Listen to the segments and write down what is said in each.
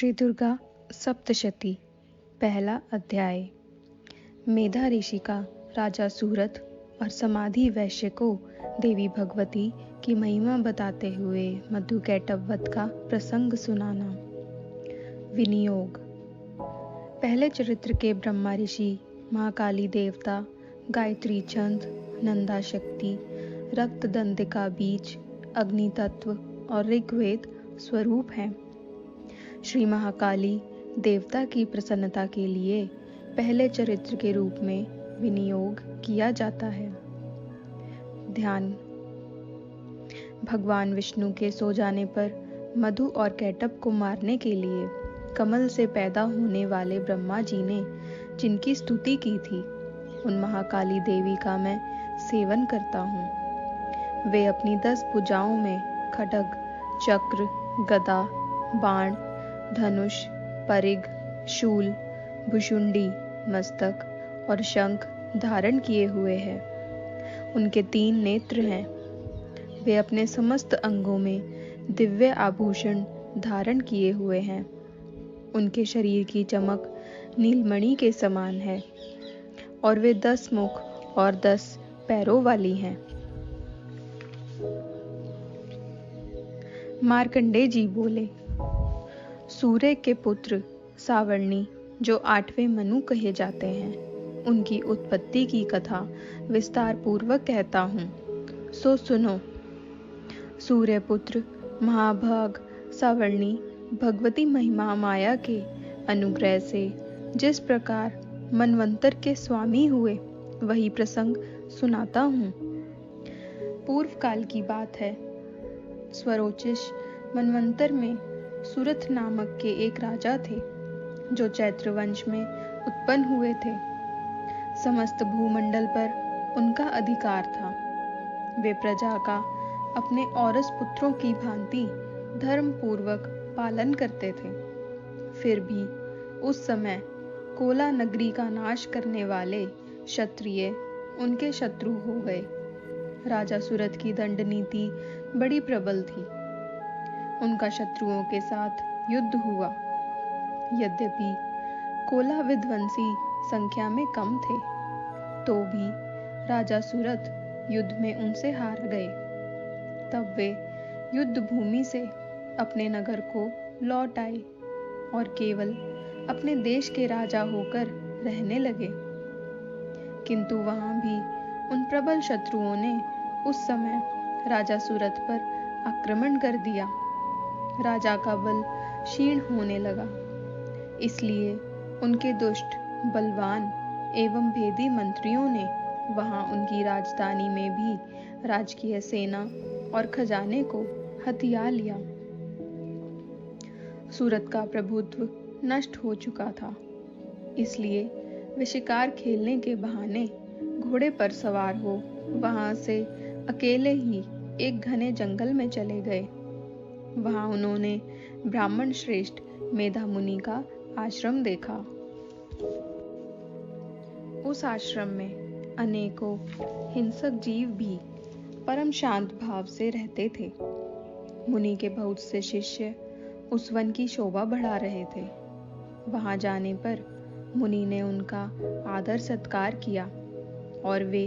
श्री दुर्गा सप्तशती पहला अध्याय। मेधा ऋषि का राजा सूरत और समाधि वैश्य को देवी भगवती की महिमा बताते हुए मधुकैटभ वध का प्रसंग सुनाना। विनियोग। पहले चरित्र के ब्रह्मा ऋषि महाकाली देवता, गायत्री छंद, नंदा शक्ति, रक्त दंतिका बीज, अग्नि तत्व और ऋग्वेद स्वरूप हैं। श्री महाकाली देवता की प्रसन्नता के लिए पहले चरित्र के रूप में विनियोग किया जाता है। ध्यान। भगवान विष्णु के सो जाने पर मधु और कैटभ को मारने के लिए कमल से पैदा होने वाले ब्रह्मा जी ने जिनकी स्तुति की थी, उन महाकाली देवी का मैं सेवन करता हूँ। वे अपनी 10 भुजाओं में खड्ग, चक्र, गदा, बाण, धनुष, परिग, शूल, भुशुंडी, मस्तक और शंख धारण किए हुए हैं। उनके 3 नेत्र हैं। वे अपने समस्त अंगों में दिव्य आभूषण धारण किए हुए हैं। उनके शरीर की चमक नीलमणि के समान है और वे 10 मुख और 10 पैरों वाली हैं। मार्कंडेय जी बोले, सूर्य के पुत्र सावर्णी जो 8वें मनु कहे जाते हैं, उनकी उत्पत्ति की कथा विस्तार पूर्वक कहता हूँ, सो सुनो। सूर्य पुत्र महाभाग सावर्णी भगवती महिमा माया के अनुग्रह से जिस प्रकार मनवंतर के स्वामी हुए, वही प्रसंग सुनाता हूँ। पूर्व काल की बात है। स्वरोचिष मनवंतर में सूरत नामक के एक राजा थे, जो चैत्र वंश में उत्पन्न हुए थे। समस्त भूमंडल पर उनका अधिकार था। वे प्रजा का अपने औरस पुत्रों की भांति धर्म पूर्वक पालन करते थे। फिर भी उस समय कोला नगरी का नाश करने वाले क्षत्रिय उनके शत्रु हो गए। राजा सूरत की दंड नीति बड़ी प्रबल थी। उनका शत्रुओं के साथ युद्ध हुआ। यद्यपि कोला विध्वंसी संख्या में कम थे, तो भी राजा सूरत युद्ध में उनसे हार गए। तब वे युद्ध भूमि से अपने नगर को लौट आए और केवल अपने देश के राजा होकर रहने लगे। किंतु वहां भी उन प्रबल शत्रुओं ने उस समय राजा सूरत पर आक्रमण कर दिया। राजा का बल क्षीण होने लगा। इसलिए उनके दुष्ट, बलवान एवं भेदी मंत्रियों ने वहां उनकी राजधानी में भी राजकीय सेना और खजाने को हथिया लिया। सूरत का प्रभुत्व नष्ट हो चुका था। इसलिए वे शिकार खेलने के बहाने घोड़े पर सवार हो वहां से अकेले ही एक घने जंगल में चले गए। वहां उन्होंने ब्राह्मण श्रेष्ठ मेधा मुनि का आश्रम देखा। उस आश्रम में अनेकों हिंसक जीव भी परम शांत भाव से रहते थे। मुनि के बहुत से शिष्य उस वन की शोभा बढ़ा रहे थे। वहां जाने पर मुनि ने उनका आदर सत्कार किया और वे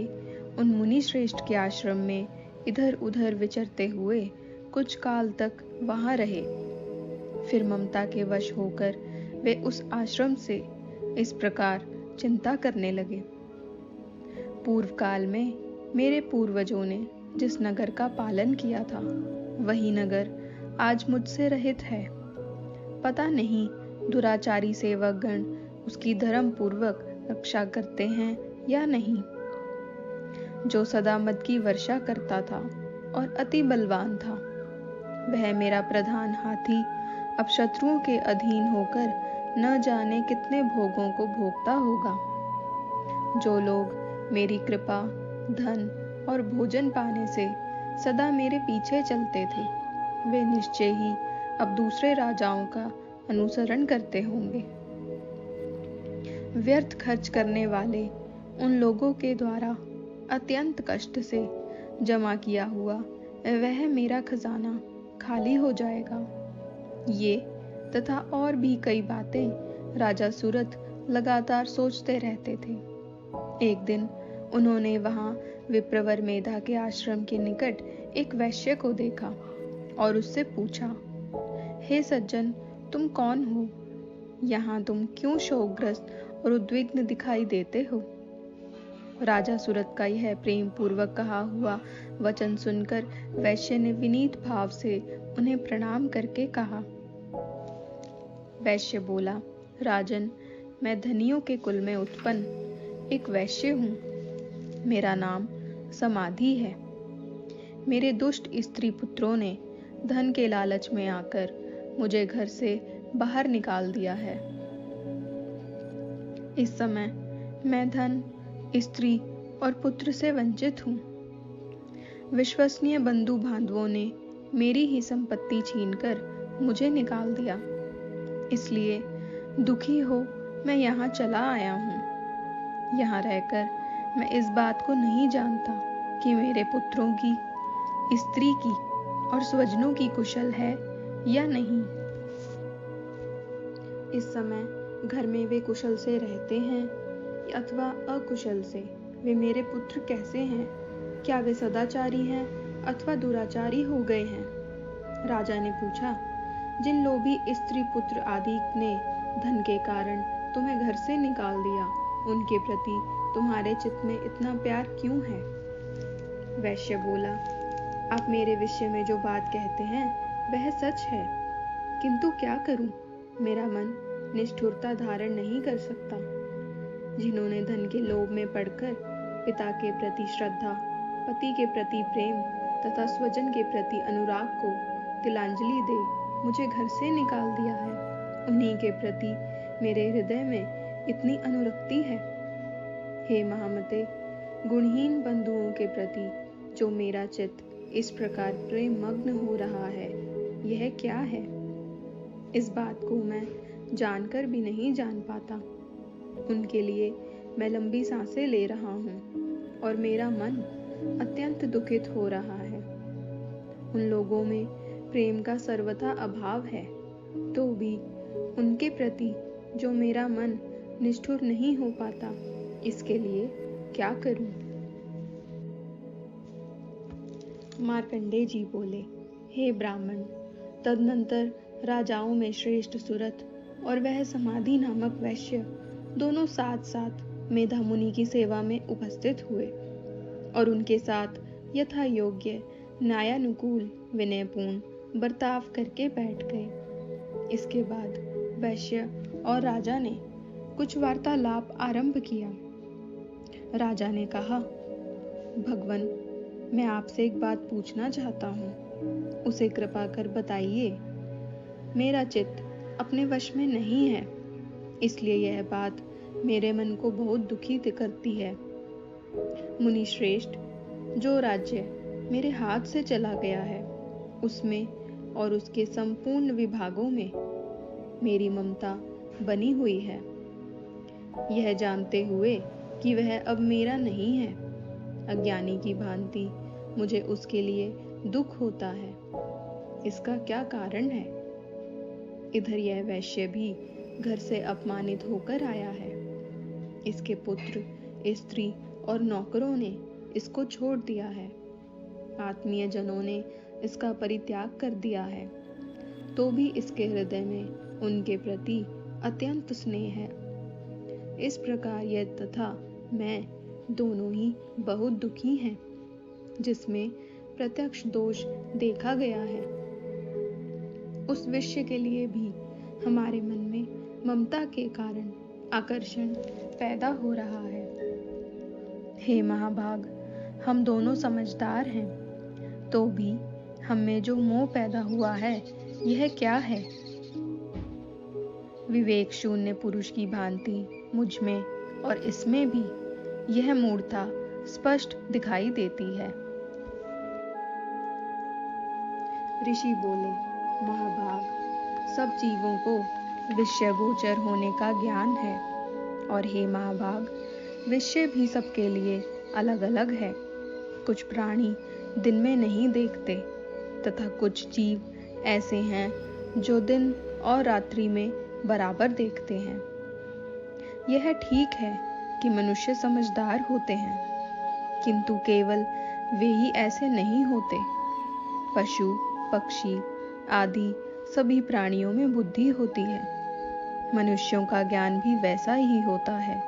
उन मुनि श्रेष्ठ के आश्रम में इधर उधर विचरते हुए कुछ काल तक वहां रहे। फिर ममता के वश होकर वे उस आश्रम से इस प्रकार चिंता करने लगे, पूर्व काल में मेरे पूर्वजों ने जिस नगर का पालन किया था, वही नगर आज मुझसे रहित है। पता नहीं दुराचारी सेवक गण उसकी धर्म पूर्वक रक्षा करते हैं या नहीं। जो सदा मद की वर्षा करता था और अति बलवान था, वह मेरा प्रधान हाथी अब शत्रुओं के अधीन होकर न जाने कितने भोगों को भोगता होगा। जो लोग मेरी कृपा, धन और भोजन पाने से सदा मेरे पीछे चलते थे, वे निश्चय ही अब दूसरे राजाओं का अनुसरण करते होंगे। व्यर्थ खर्च करने वाले उन लोगों के द्वारा अत्यंत कष्ट से जमा किया हुआ वह मेरा खजाना खाली हो जाएगा। ये तथा और भी कई बातें राजा सूरत लगातार सोचते रहते थे। एक दिन उन्होंने वहां विप्रवर मेधा के आश्रम के निकट एक वैश्य को देखा और उससे पूछा, हे सज्जन, तुम कौन हो? यहाँ तुम क्यों शोकग्रस्त और उद्विग्न दिखाई देते हो? राजा सूरत का यह प्रेम पूर्वक कहा हुआ वचन सुनकर वैश्य ने विनीत भाव से उन्हें प्रणाम करके कहा। वैश्य बोला, राजन, मैं धनियों के कुल में उत्पन्न एक वैश्य हूँ। मेरा नाम समाधि है। मेरे दुष्ट स्त्री पुत्रों ने धन के लालच में आकर मुझे घर से बाहर निकाल दिया है। इस समय मैं धन, स्त्री और पुत्र से वंचित हूँ। विश्वसनीय बंधु बांधवों ने मेरी ही संपत्ति छीनकर मुझे निकाल दिया। इसलिए दुखी हो मैं यहाँ चला आया हूँ। यहाँ रहकर मैं इस बात को नहीं जानता कि मेरे पुत्रों की, स्त्री की और स्वजनों की कुशल है या नहीं। इस समय घर में वे कुशल से रहते हैं अथवा अकुशल से। वे मेरे पुत्र कैसे हैं? क्या वे सदाचारी हैं अथवा दुराचारी हो गए हैं? राजा ने पूछा, जिन लोभी स्त्री पुत्र आदि ने धन के कारण तुम्हें घर से निकाल दिया, उनके प्रति तुम्हारे चित्त में इतना प्यार क्यों है? वैश्य बोला, आप मेरे विषय में जो बात कहते हैं वह सच है, किंतु क्या करूं? मेरा मन निष्ठुरता धारण नहीं कर सकता। जिन्होंने धन के लोभ में पड़कर पिता के प्रति श्रद्धा, पति के प्रति प्रेम तथा स्वजन के प्रति अनुराग को तिलांजलि दे मुझे घर से निकाल दिया है, उन्हीं के प्रति मेरे हृदय में इतनी अनुरक्ति है। हे महामते, गुणहीन बंधुओं के प्रति जो मेरा चित्त इस प्रकार प्रेम मग्न हो रहा है, यह क्या है? इस बात को मैं जानकर भी नहीं जान पाता। उनके लिए मैं लंबी सांसें ले रहा हूँ और मेरा मन अत्यंत दुखित हो रहा है। उन लोगों में प्रेम का सर्वथा अभाव है, तो भी उनके प्रति जो मेरा मन निष्ठुर नहीं हो पाता, इसके लिए क्या करूं? मार्कंडेय जी बोले, हे ब्राह्मण, तदनंतर राजाओं में श्रेष्ठ सूरत और वह समाधि नामक वैश्य दोनों साथ साथ मेधा मुनि की सेवा में उपस्थित हुए और उनके साथ यथा योग्य न्यायानुकूल विनयपूर्ण बर्ताव करके बैठ गए। इसके बाद वैश्य और राजा ने कुछ वार्तालाप आरंभ किया। राजा ने कहा, भगवन, मैं आपसे एक बात पूछना चाहता हूँ, उसे कृपा कर बताइए। मेरा चित्त अपने वश में नहीं है, इसलिए यह बात मेरे मन को बहुत दुखी करती है। मुनि श्रेष्ठ, जो राज्य मेरे हाथ से चला गया है, उसमें और उसके संपूर्ण विभागों में मेरी ममता बनी हुई है। यह जानते हुए कि वह अब मेरा नहीं है, अज्ञानी की भांति मुझे उसके लिए दुख होता है। इसका क्या कारण है? इधर यह वैश्य भी घर से अपमानित होकर आया है। इसके पुत्र, स्त्री और नौकरों ने इसको छोड़ दिया है। आत्मीय जनों ने इसका परित्याग कर दिया है, तो भी इसके हृदय में उनके प्रति अत्यंत स्नेह है। इस प्रकार यह तथा मैं दोनों ही बहुत दुखी हैं, जिसमें प्रत्यक्ष दोष देखा गया है। उस विषय के लिए भी हमारे मन में ममता के कारण आकर्षण पैदा हो रहा है। हे महाभाग, हम दोनों समझदार हैं, तो भी हम में जो मोह पैदा हुआ है, यह क्या है? विवेक शून्य पुरुष की भांति मुझ में और इसमें भी यह मूढ़ता स्पष्ट दिखाई देती है। ऋषि बोले, महाभाग, सब जीवों को विषय गोचर होने का ज्ञान है, और हे महाभाग, विषय भी सबके लिए अलग अलग है। कुछ प्राणी दिन में नहीं देखते तथा कुछ जीव ऐसे हैं जो दिन और रात्रि में बराबर देखते हैं। यह ठीक है कि मनुष्य समझदार होते हैं, किंतु केवल वे ही ऐसे नहीं होते। पशु, पक्षी आदि सभी प्राणियों में बुद्धि होती है। मनुष्यों का ज्ञान भी वैसा ही होता है,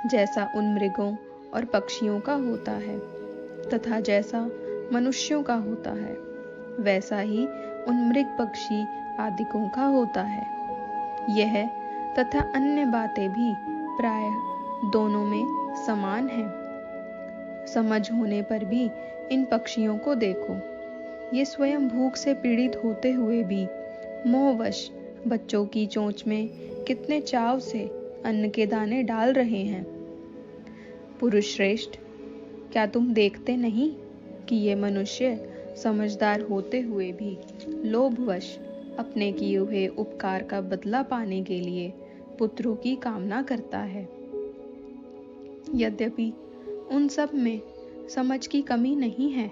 जैसा उन मृगों और पक्षियों का होता है, तथा जैसा मनुष्यों का होता है, वैसा ही उन मृग पक्षी आदिकों का होता है। यह तथा अन्य बातें भी प्रायः दोनों में समान हैं। समझ होने पर भी इन पक्षियों को देखो, ये स्वयं भूख से पीड़ित होते हुए भी मोहवश बच्चों की चोंच में कितने चाव से अन्न के दाने डाल रहे हैं। पुरुष श्रेष्ठ, क्या तुम देखते नहीं कि ये मनुष्य समझदार होते हुए भी लोभवश अपने किए हुए उपकार का बदला पाने के लिए पुत्रों की कामना करता है। यद्यपि उन सब में समझ की कमी नहीं है,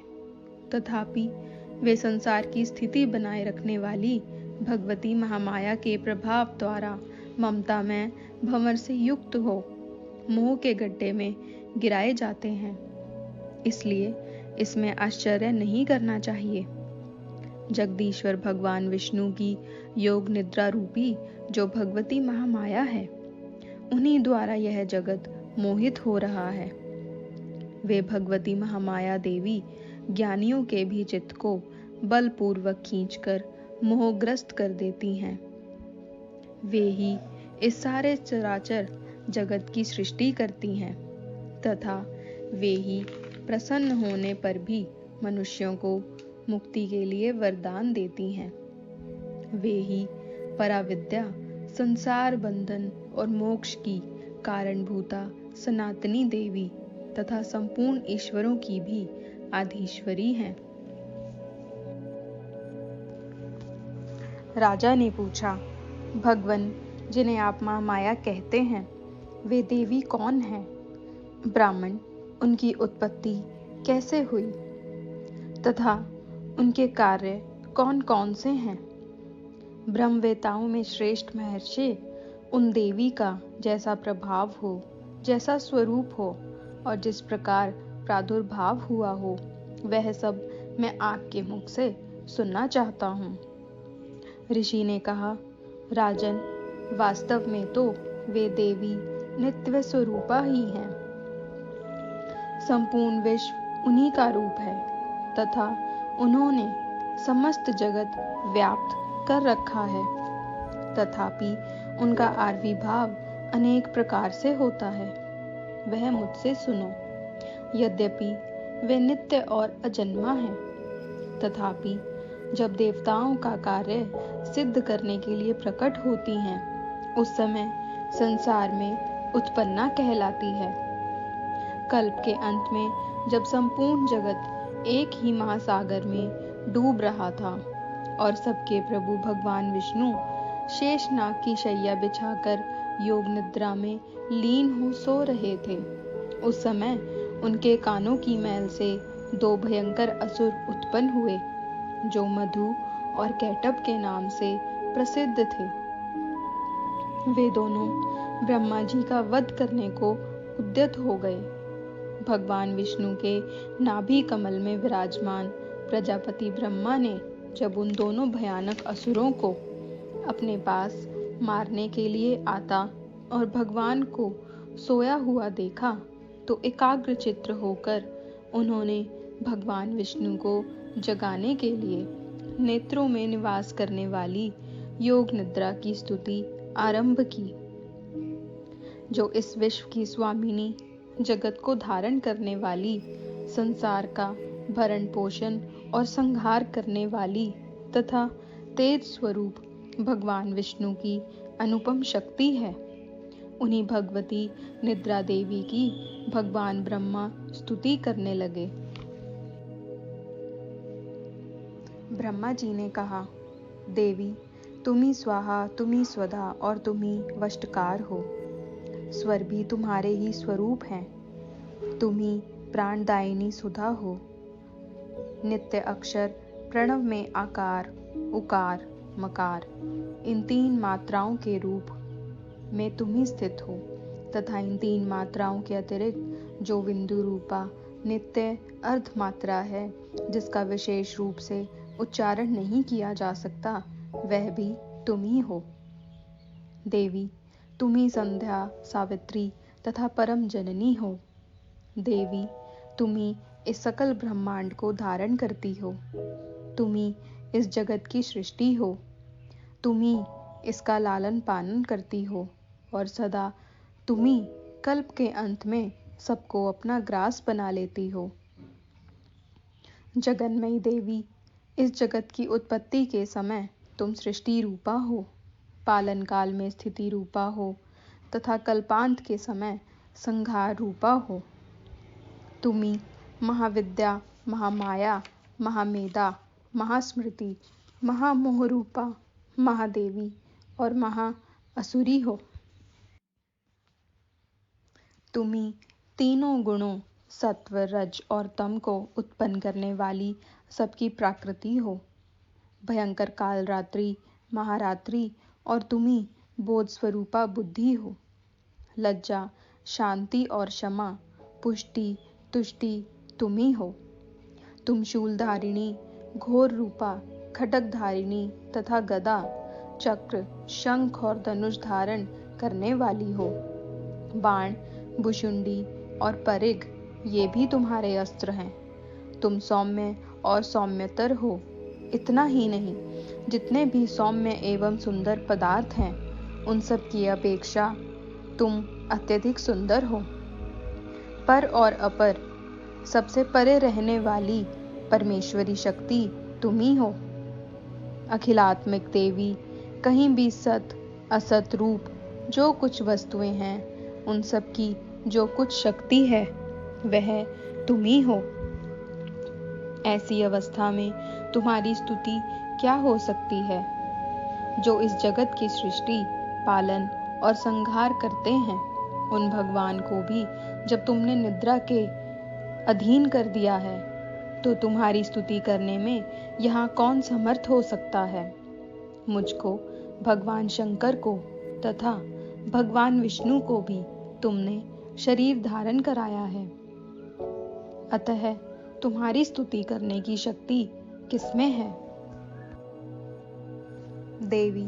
तथापि वे संसार की स्थिति बनाए रखने वाली भगवती महामाया के प्रभाव द्वारा ममता में भंवर से युक्त हो मोह के गड्ढे में गिराए जाते हैं। इसलिए इसमें आश्चर्य नहीं करना चाहिए। जगदीश्वर भगवान विष्णु की योग निद्रा रूपी जो भगवती महामाया है, उन्हीं द्वारा यह जगत मोहित हो रहा है। वे भगवती महामाया देवी ज्ञानियों के भी चित्त को बलपूर्वक खींचकर मोहग्रस्त कर देती हैं। वे ही इस सारे चराचर जगत की सृष्टि करती हैं, तथा वे ही प्रसन्न होने पर भी मनुष्यों को मुक्ति के लिए वरदान देती हैं। वे ही पराविद्या, संसार बंधन और मोक्ष की कारणभूता सनातनी देवी तथा संपूर्ण ईश्वरों की भी आधीश्वरी हैं। राजा ने पूछा, भगवन, जिन्हें आप महामाया कहते हैं, वे देवी कौन हैं? ब्राह्मण, उनकी उत्पत्ति कैसे हुई तथा उनके कार्य कौन कौन से हैं? ब्रह्मवेताओं में श्रेष्ठ महर्षि उन देवी का जैसा प्रभाव हो, जैसा स्वरूप हो और जिस प्रकार प्रादुर्भाव हुआ हो, वह सब मैं आपके मुख से सुनना चाहता हूँ। ऋषि ने कहा, राजन, वास्तव में तो वे देवी नित्य स्वरूपा ही हैं। संपूर्ण विश्व उन्हीं का रूप है तथा उन्होंने समस्त जगत व्याप्त कर रखा है। तथापि उनका आविर्भाव अनेक प्रकार से होता है, वह मुझसे सुनो। यद्यपि वे नित्य और अजन्मा हैं, तथापि जब देवताओं का कार्य सिद्ध करने के लिए प्रकट होती हैं, उस समय संसार में उत्पन्ना कहलाती है। कल्प के अंत में जब संपूर्ण जगत एक ही महासागर में डूब रहा था और सबके प्रभु भगवान विष्णु शेषनाग की शैया बिछाकर योग निद्रा में लीन हो सो रहे थे, उस समय उनके कानों की मैल से दो भयंकर असुर उत्पन्न हुए, जो मधु और कैटभ के नाम से प्रसिद्ध थे। वे दोनों ब्रह्मा जी का वध करने को उद्यत हो गए। भगवान विष्णु के नाभि कमल में विराजमान प्रजापति ब्रह्मा ने जब उन दोनों भयानक असुरों को अपने पास मारने के लिए आता और भगवान को सोया हुआ देखा, तो एकाग्र चित्त होकर उन्होंने भगवान विष्णु को जगाने के लिए नेत्रों में निवास करने वाली योग निद्रा की स्तुति आरंभ की, जो इस विश्व की स्वामिनी, जगत को धारण करने वाली, संसार का भरण पोषण और संहार करने वाली तथा तेज स्वरूप भगवान विष्णु की अनुपम शक्ति है। उन्हीं भगवती निद्रा देवी की भगवान ब्रह्मा स्तुति करने लगे। ब्रह्मा जी ने कहा, देवी, तुम ही स्वाहा, तुम ही स्वधा और तुम ही वष्टकार हो। स्वर भी तुम्हारे ही स्वरूप हैं। तुम ही प्राणदायिनी सुधा हो। नित्य अक्षर प्रणव में आकार, उकार, मकार, इन 3 मात्राओं के रूप में तुम ही स्थित हो, तथा इन 3 मात्राओं के अतिरिक्त जो बिंदु रूपा नित्य अर्ध मात्रा है, जिसका विशेष रूप से उच्चारण नहीं किया जा सकता, वह भी तुम ही हो। देवी, तुम ही संध्या, सावित्री तथा परम जननी हो। देवी, तुम ही इस सकल ब्रह्मांड को धारण करती हो। तुम ही इस जगत की सृष्टि हो। तुम ही इसका लालन पालन करती हो और सदा तुम ही कल्प के अंत में सबको अपना ग्रास बना लेती हो। जगन्मयी देवी, इस जगत की उत्पत्ति के समय तुम सृष्टि रूपा हो, पालन काल में स्थिति रूपा हो तथा कल्पांत के समय संहार रूपा हो। तुम ही महाविद्या, महामाया, महामेधा, महास्मृति, महामोह रूपा, महादेवी और महाअसुरी हो। तुम ही तीनों गुणों सत्व, रज और तम को उत्पन्न करने वाली सबकी प्राकृति हो। भयंकर काल रात्रि, महारात्रि और तुम ही बोध स्वरूपा बुद्धि हो। लज्जा, शांति और क्षमा, पुष्टि, तुष्टि तुम ही हो। तुम शूलधारिणी, घोर रूपा, खड्ग धारिणी तथा गदा, चक्र, शंख और धनुष धारण करने वाली हो। बाण, भुशुंडी और परिघ ये भी तुम्हारे अस्त्र हैं। तुम सौम्य और सौम्यतर हो। इतना ही नहीं, जितने भी सौम्य एवं सुंदर पदार्थ हैं, उन सब की अपेक्षा तुम अत्यधिक सुंदर हो। पर और अपर, सबसे परे रहने वाली परमेश्वरी शक्ति तुम ही हो। अखिलात्मिक देवी, कहीं भी सत असत रूप जो कुछ वस्तुएं हैं, उन सब की जो कुछ शक्ति है, वह तुम ही हो। ऐसी अवस्था में तुम्हारी स्तुति क्या हो सकती है? जो इस जगत की सृष्टि, पालन और संहार करते हैं, उन भगवान को भी जब तुमने निद्रा के अधीन कर दिया है, तो तुम्हारी स्तुति करने में यहाँ कौन समर्थ हो सकता है? मुझको, भगवान शंकर को तथा भगवान विष्णु को भी तुमने शरीर धारण कराया है। अतः तुम्हारी स्तुति करने की शक्ति किसमें है? देवी,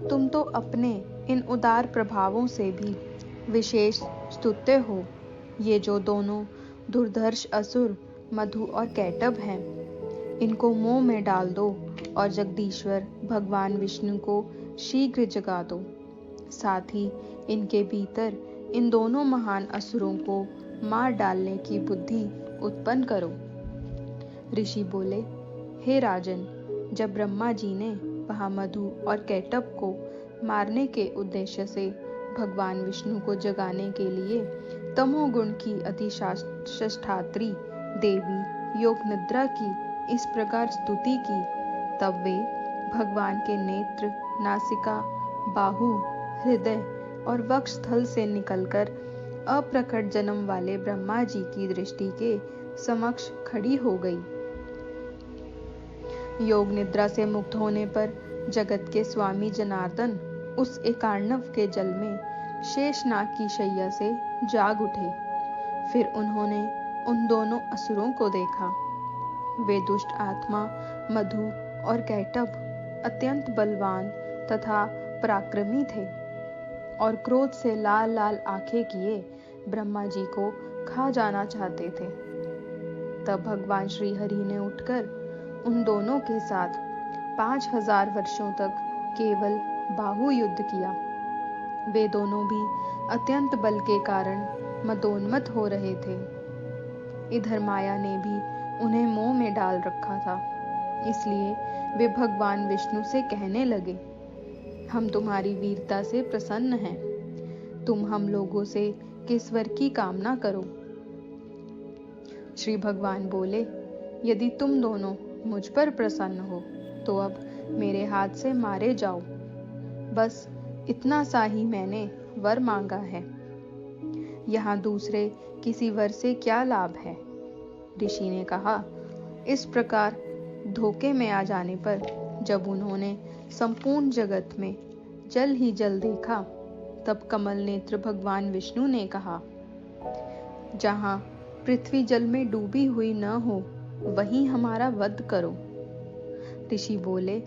तुम तो अपने इन उदार प्रभावों से भी विशेष स्तुत्य हो। ये जो दोनों दुर्धर्ष असुर मधु और कैटभ हैं, इनको मोह में डाल दो और जगदीश्वर भगवान विष्णु को शीघ्र जगा दो। साथ ही इनके भीतर इन दोनों महान असुरों को मार डालने की बुद्धि उत्पन्न करो। ऋषि बोले, हे राजन, जब ब्रह्मा जी ने वहाँ मधु और कैटभ को मारने के उद्देश्य से भगवान विष्णु को जगाने के लिए तमोगुण की अधिष्ठात्री देवी योग निद्रा की इस प्रकार स्तुति की, तब वे भगवान के नेत्र, नासिका, बाहु, हृदय और वक्ष स्थल से निकलकर अप्रकट जन्म वाले ब्रह्मा जी की दृष्टि के समक्ष खड़ी हो गई। योग निद्रा से मुक्त होने पर जगत के स्वामी जनार्दन उस एकार्णव के जल में शेषनाग की शैया से जाग उठे। फिर उन्होंने उन दोनों असुरों को देखा। वे दुष्ट आत्मा मधु और कैटभ अत्यंत बलवान तथा पराक्रमी थे और क्रोध से लाल लाल आंखें किए ब्रह्मा जी को खा जाना चाहते थे। तब भगवान श्री हरि ने उठकर उन दोनों के साथ 5000 वर्षों तक केवल बाहु युद्ध किया। वे दोनों भी अत्यंत बल के कारण मदोन्मत्त हो रहे थे। इधर माया ने भी उन्हें मोह में डाल रखा था, इसलिए वे भगवान विष्णु से कहने लगे, हम तुम्हारी वीरता से प्रसन्न हैं। तुम हम लोगों से किस वर की कामना करो। श्री भगवान बोले, यदि तुम दोनों मुझ पर प्रसन्न हो तो अब मेरे हाथ से मारे जाओ। बस इतना सा ही मैंने वर मांगा है। यहाँ दूसरे किसी वर से क्या लाभ है? ऋषि ने कहा। इस प्रकार धोखे में आ जाने पर जब उन्होंने संपूर्ण जगत में जल ही जल देखा। तब कमल नेत्र भगवान विष्णु ने कहा, जहां पृथ्वी जल में डूबी हुई न हो वहीं हमारा वध करो। ऋषि बोले,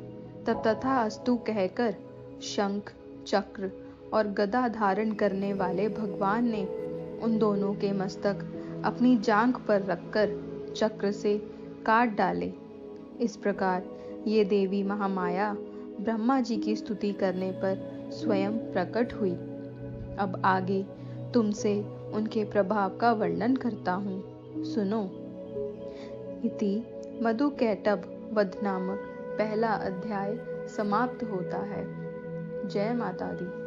तब तथास्तु कहकर शंख, चक्र और गदा धारण करने वाले भगवान ने उन दोनों के मस्तक अपनी जांघ पर रखकर चक्र से काट डाले। इस प्रकार ये देवी महामाया ब्रह्मा जी की स्तुति करने पर स्वयं प्रकट हुई। अब आगे तुमसे उनके प्रभाव का वर्णन करता हूँ, सुनो। इति मधुकैटभ वध नामक पहला अध्याय समाप्त होता है। जय माता दी।